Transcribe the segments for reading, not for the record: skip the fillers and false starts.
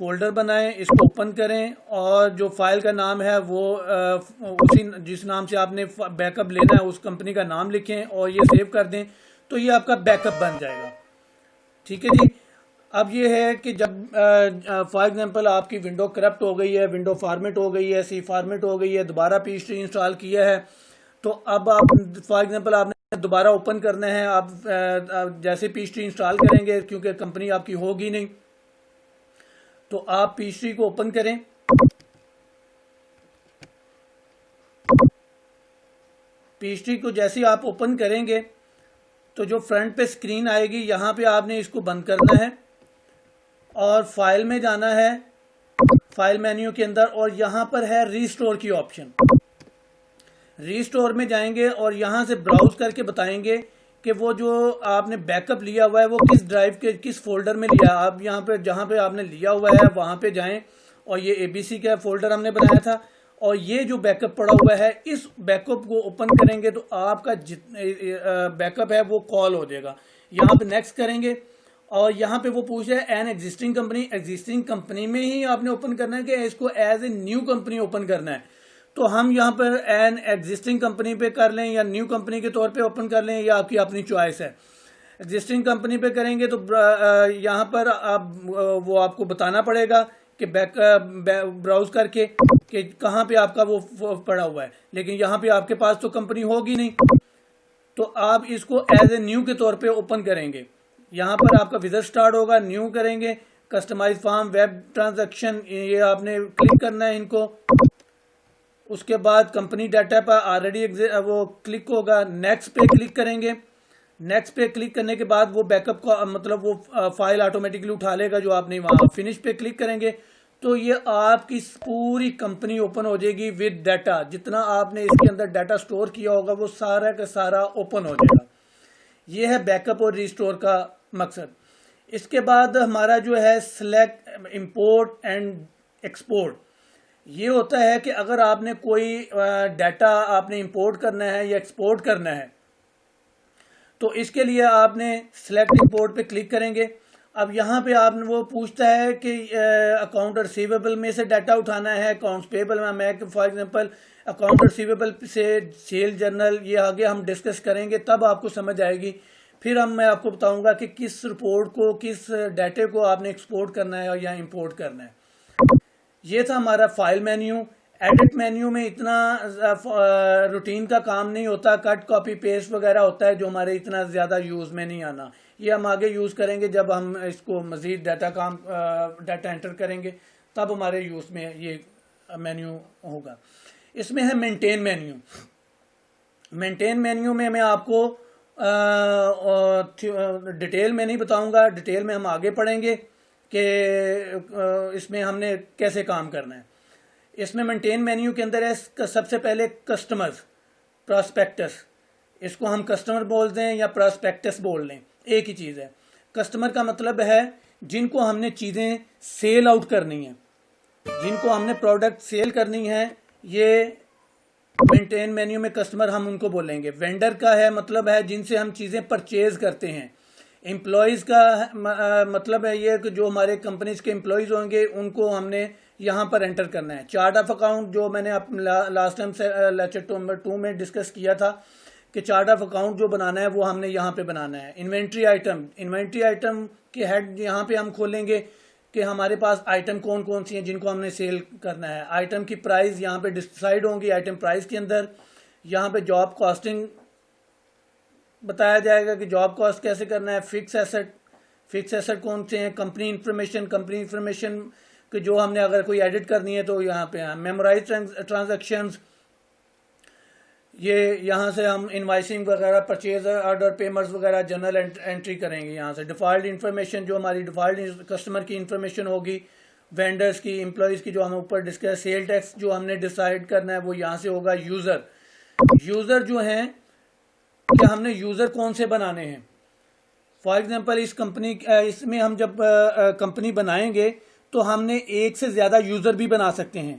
Folder بنائیں، اس کو open کریں اور جو فائل کا نام ہے وہ اسی جس نام سے آپ نے بیک اپ لینا ہے اس کمپنی کا نام لکھیں اور یہ سیو کر دیں، تو یہ آپ کا بیک اپ بن جائے گا. ٹھیک ہے جی. اب یہ ہے کہ جب فار ایگزامپل آپ کی ونڈو کرپٹ ہو گئی ہے، ونڈو فارمیٹ ہو گئی ہے، سی فارمیٹ ہو گئی ہے، دوبارہ پی ایچ ڈی انسٹال کیا ہے، تو اب آپ فار ایگزامپل آپ نے دوبارہ اوپن کرنا ہے. آپ جیسے پی ایچ ڈی انسٹال کریں گے، کیونکہ کمپنی آپ کی ہوگی نہیں، تو آپ پی ایچ ڈی کو اوپن کریں. پی ایچ ڈی کو جیسے ہی آپ اوپن کریں گے تو جو فرنٹ پہ سکرین آئے گی، یہاں پہ آپ نے اس کو بند کرنا ہے اور فائل میں جانا ہے، فائل مینیو کے اندر، اور یہاں پر ہے ریسٹور کی آپشن. ریسٹور میں جائیں گے اور یہاں سے براؤز کر کے بتائیں گے کہ وہ جو آپ نے بیک اپ لیا ہوا ہے وہ کس ڈرائیو کے کس فولڈر میں لیا ہے. آپ یہاں پہ جہاں پہ آپ نے لیا ہوا ہے وہاں پہ جائیں اور یہ اے بی سی کا فولڈر ہم نے بنایا تھا، اور یہ جو بیک اپ پڑا ہوا ہے اس بیک اپ کو اوپن کریں گے تو آپ کا بیک اپ ہے وہ کال ہو جائے گا. یہاں پہ نیکسٹ کریں گے اور یہاں پہ وہ پوچھ رہا ہے an existing company. Existing company میں ہی آپ نے اوپن کرنا ہے کہ اس کو as a new company open کرنا ہے. تو ہم یہاں پر این ایگزسٹنگ کمپنی پہ کر لیں یا نیو کمپنی کے طور پہ اوپن کر لیں، یا آپ کی اپنی چوائس ہے. ایگزسٹنگ کمپنی پہ کریں گے تو یہاں پر وہ آپ کو بتانا پڑے گا کہ براؤز کر کے کہ کہاں پہ آپ کا وہ پڑا ہوا ہے، لیکن یہاں پہ آپ کے پاس تو کمپنی ہوگی نہیں، تو آپ اس کو ایز اے نیو کے طور پہ اوپن کریں گے. یہاں پر آپ کا وزٹ سٹارٹ ہوگا، نیو کریں گے، کسٹمائز فارم، ویب ٹرانزیکشن، یہ آپ نے کلک کرنا ہے ان کو. اس کے بعد کمپنی ڈیٹا پر آلریڈی وہ کلک ہوگا، نیکسٹ پہ کلک کریں گے. نیکسٹ پہ کلک کرنے کے بعد وہ بیک اپ کا مطلب وہ فائل آٹومیٹکلی اٹھا لے گا جو آپ نے وہاں. فنش پہ کلک کریں گے تو یہ آپ کی پوری کمپنی اوپن ہو جائے گی ود ڈیٹا. جتنا آپ نے اس کے اندر ڈیٹا سٹور کیا ہوگا وہ سارا کا سارا اوپن ہو جائے گا. یہ ہے بیک اپ اور ریسٹور کا مقصد. اس کے بعد ہمارا جو ہے سلیکٹ امپورٹ اینڈ ایکسپورٹ. یہ ہوتا ہے کہ اگر آپ نے کوئی ڈیٹا آپ نے امپورٹ کرنا ہے یا ایکسپورٹ کرنا ہے تو اس کے لیے آپ نے سلیکٹ امپورٹ پہ کلک کریں گے. اب یہاں پہ آپ وہ پوچھتا ہے کہ اکاؤنٹ ریسیویبل میں سے ڈیٹا اٹھانا ہے، اکاؤنٹس پیبل میں فار ایگزامپل اکاؤنٹ ریسیویبل سے سیل جرنل، یہ آگے ہم ڈسکس کریں گے تب آپ کو سمجھ آئے گی. پھر میں آپ کو بتاؤں گا کہ کس رپورٹ کو کس ڈیٹے کو آپ نے ایکسپورٹ کرنا ہے یا امپورٹ کرنا ہے. یہ تھا ہمارا فائل مینیو. ایڈٹ مینیو میں اتنا روٹین کا کام نہیں ہوتا، کٹ کاپی پیسٹ وغیرہ ہوتا ہے جو ہمارے اتنا زیادہ یوز میں نہیں آنا. یہ ہم آگے یوز کریں گے جب ہم اس کو مزید ڈیٹا انٹر کریں گے تب ہمارے یوز میں یہ مینیو ہوگا. اس میں ہے مینٹین مینیو. مینٹین مینیو میں آپ کو ڈیٹیل میں نہیں بتاؤں گا، ڈیٹیل میں ہم آگے پڑھیں گے کہ اس میں ہم نے کیسے کام کرنا ہے. اس میں مینٹین مینیو کے اندر ہے سب سے پہلے کسٹمرز پراسپیکٹس. اس کو ہم کسٹمر بول دیں یا پراسپیکٹس بول لیں، ایک ہی چیز ہے. کسٹمر کا مطلب ہے جن کو ہم نے چیزیں سیل آؤٹ کرنی ہیں، جن کو ہم نے پروڈکٹ سیل کرنی ہے، یہ مینٹین مینیو میں کسٹمر ہم ان کو بولیں گے. وینڈر کا ہے مطلب ہے جن سے ہم چیزیں پرچیز کرتے ہیں. امپلائیز کا مطلب ہے یہ کہ جو ہمارے کمپنیز کے امپلائیز ہوں گے ان کو ہم نے یہاں پر انٹر کرنا ہے. چارٹ آف اکاؤنٹ جو میں نے لاسٹ ٹائم سے لیکچر نمبر 2 میں ڈسکس کیا تھا کہ چارٹ آف اکاؤنٹ جو بنانا ہے وہ ہم نے یہاں پہ بنانا ہے. انوینٹری آئٹم، انوینٹری آئٹم کے ہیڈ یہاں پہ ہم کھولیں گے کہ ہمارے پاس آئٹم کون کون سی ہیں جن کو ہم نے سیل کرنا ہے. آئٹم کی پرائز یہاں پہ ڈسائیڈ ہوں گی آئٹم پرائز کے اندر. یہاں پہ جاب کاسٹنگ بتایا جائے گا کہ جاب کاسٹ کیسے کرنا ہے. فکس ایسٹ، فکس ایسٹ کون سے ہیں. کمپنی انفارمیشن، کمپنی انفارمیشن کہ جو ہم نے اگر کوئی ایڈٹ کرنی ہے تو یہاں پہ ہیں. میمورائز ٹرانزیکشنز، یہ یہاں سے ہم انوائسنگ وغیرہ، پرچیز آرڈر، پیمنٹس وغیرہ جنرل انٹری کریں گے. یہاں سے ڈیفالٹ انفارمیشن جو ہماری ڈیفالٹ کسٹمر کی انفارمیشن ہوگی، وینڈرز کی، امپلائیز کی جو ہم اوپر ڈسکس. سیل ٹیکس جو ہم نے ڈیسائیڈ کرنا ہے وہ یہاں سے ہوگا. یوزر، یوزر جو ہیں کہ ہم نے یوزر کون سے بنانے ہیں. فار ایگزامپل اس میں ہم جب کمپنی بنائیں گے تو ہم نے ایک سے زیادہ یوزر بھی بنا سکتے ہیں.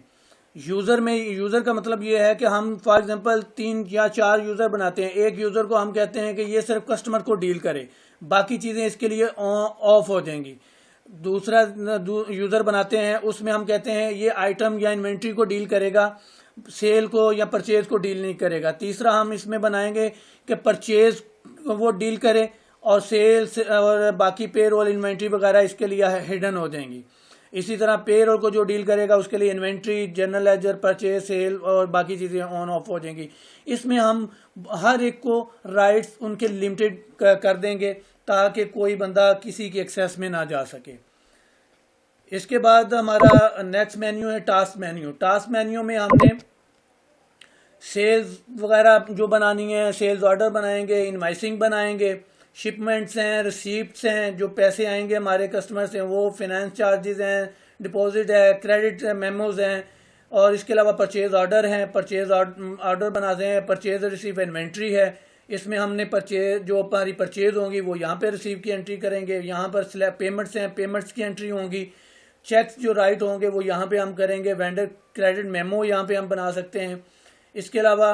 یوزر کا مطلب یہ ہے کہ ہم فار ایگزامپل 3 یا 4 یوزر بناتے ہیں. ایک یوزر کو ہم کہتے ہیں کہ یہ صرف کسٹمر کو ڈیل کرے، باقی چیزیں اس کے لیے آف ہو جائیں گی. دوسرا یوزر بناتے ہیں، اس میں ہم کہتے ہیں یہ آئٹم یا انوینٹری کو ڈیل کرے گا، سیل کو یا پرچیز کو ڈیل نہیں کرے گا۔ تیسرا ہم اس میں بنائیں گے کہ پرچیز وہ ڈیل کرے اور سیلز اور باقی پے رول انوینٹری وغیرہ اس کے لیے ہڈن ہو جائیں گی۔ اسی طرح پے رول کو جو ڈیل کرے گا اس کے لیے inventory, general ledger, purchase, sale اور باقی چیزیں آن آف ہو جائیں گی۔ اس میں ہم ہر ایک کو رائٹس ان کے لمیٹڈ کر دیں گے تاکہ کوئی بندہ کسی کی ایکسیس میں نہ جا سکے۔ اس کے بعد ہمارا نیکسٹ مینیو ہے ٹاسک مینیو۔ ٹاسک مینیو میں ہم نے سیلز وغیرہ جو بنانی ہے، سیلز آرڈر بنائیں گے، انوائسنگ بنائیں گے، شپمنٹس ہیں، ریسیپٹس ہیں، جو پیسے آئیں گے ہمارے کسٹمر سے وہ، فینانس چارجز ہیں، ڈپازٹ ہے، کریڈٹ میموز ہیں، اور اس کے علاوہ پرچیز آرڈر ہیں، پرچیز آرڈر بناتے ہیں، پرچیز ریسیو انوینٹری ہے۔ اس میں ہم نے پرچیز جو ہماری پرچیز ہوں گی وہ یہاں پہ ریسیو کی انٹری کریں گے، یہاں پر پیمنٹس ہیں، پیمنٹس کی انٹری ہوں گی، چیکس جو رائٹ ہوں گے وہ یہاں پہ ہم کریں گے، وینڈر کریڈٹ میمو یہاں پہ ہم بنا سکتے ہیں۔ اس کے علاوہ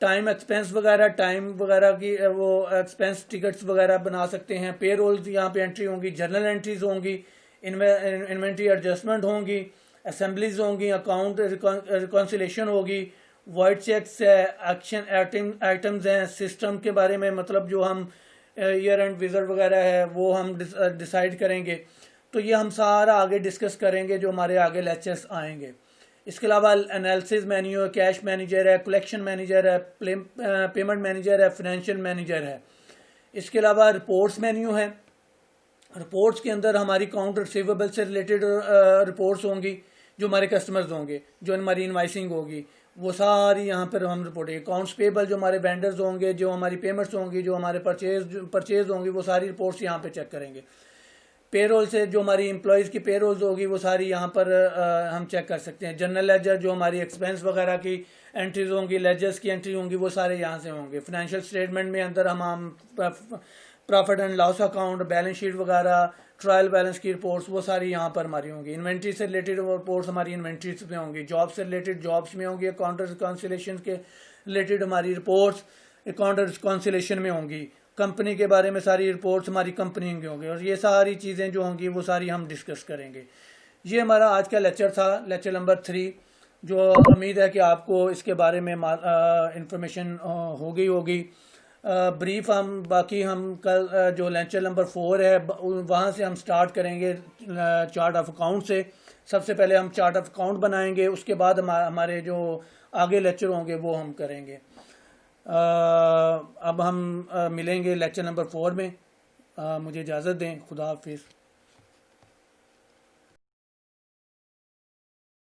ٹائم ایکسپینس وغیرہ، ٹائم وغیرہ کی وہ ایکسپینس ٹکٹس وغیرہ بنا سکتے ہیں، پے رولز یہاں پہ انٹری ہوں گی، جرنل انٹریز ہوں گی، انوینٹری ایڈجسٹمنٹ ہوں گی، اسمبلیز ہوں گی، اکاؤنٹ ریکانسیلیشن ہوگی، وائٹ چیکس ہے، ایکشن آئٹمز ہیں، سسٹم کے بارے میں مطلب جو ہم ایئر اینڈ وزٹ وغیرہ ہے وہ ہم ڈیسائیڈ کریں گے۔ تو یہ ہم سارا آگے ڈسکس کریں گے جو ہمارے آگے لیکچرز آئیں گے۔ اس کے علاوہ انالیسز مینیو ہے، کیش مینیجر ہے، کلیکشن مینیجر ہے، پیمنٹ مینیجر ہے، فائنینشیل مینیجر ہے۔ اس کے علاوہ رپورٹس مینیو ہے۔ رپورٹس کے اندر ہماری اکاؤنٹ ریسیویبل سے ریلیٹڈ رپورٹس ہوں گی، جو ہمارے کسٹمرز ہوں گے، جو ہماری انوائسنگ ہوگی وہ ساری یہاں پر ہم رپورٹ، اکاؤنٹس پیبل جو ہمارے وینڈرز ہوں گے، جو ہماری پیمنٹس ہوں گی، جو ہمارے پرچیز ہوں گی، وہ ساری رپورٹس یہاں پہ چیک کریں گے۔ پے رول سے جو ہماری امپلائیز کی پے رولز ہوگی وہ ساری یہاں پر ہم چیک کر سکتے ہیں۔ جنرل لیجر جو ہماری ایکسپینس وغیرہ کی انٹریز ہوں گی، لیجرز کی انٹری ہوں گی، وہ سارے یہاں سے ہوں گے۔ فائنینشیل اسٹیٹمنٹ میں اندر ہم profit and loss account, balance sheet وغیرہ، ٹرائل بیلنس کی رپورٹس وہ ساری یہاں پر ہماری ہوں گی۔ انوینٹری سے ریلیٹڈ رپورٹس ہماری انوینٹریز میں ہوں گی، جاب سے ریلیٹڈ جابس میں ہوں گی، اکاؤنٹ ریکانسیلیشن کے ریلیٹڈ ہماری رپورٹس اکاؤنٹ ریکانسیلیشن میں ہوں گی، کمپنی کے بارے میں ساری رپورٹس ہماری کمپنی کی ہوں گی، اور یہ ساری چیزیں جو ہوں گی وہ ساری ہم ڈسکس کریں گے۔ یہ ہمارا آج کا لیکچر تھا، لیکچر نمبر 3، جو امید ہے کہ آپ کو اس کے بارے میں انفارمیشن ہو گئی ہوگی۔ بریف باقی ہم کل جو لیکچر نمبر 4 ہے وہاں سے ہم سٹارٹ کریں گے چارٹ آف اکاؤنٹ سے۔ سب سے پہلے ہم چارٹ آف اکاؤنٹ بنائیں گے، اس کے بعد ہمارے جو آگے لیکچر ہوں گے وہ ہم کریں گے۔ اب ہم ملیں گے لیکچر نمبر 4 میں۔ مجھے اجازت دیں، خدا حافظ۔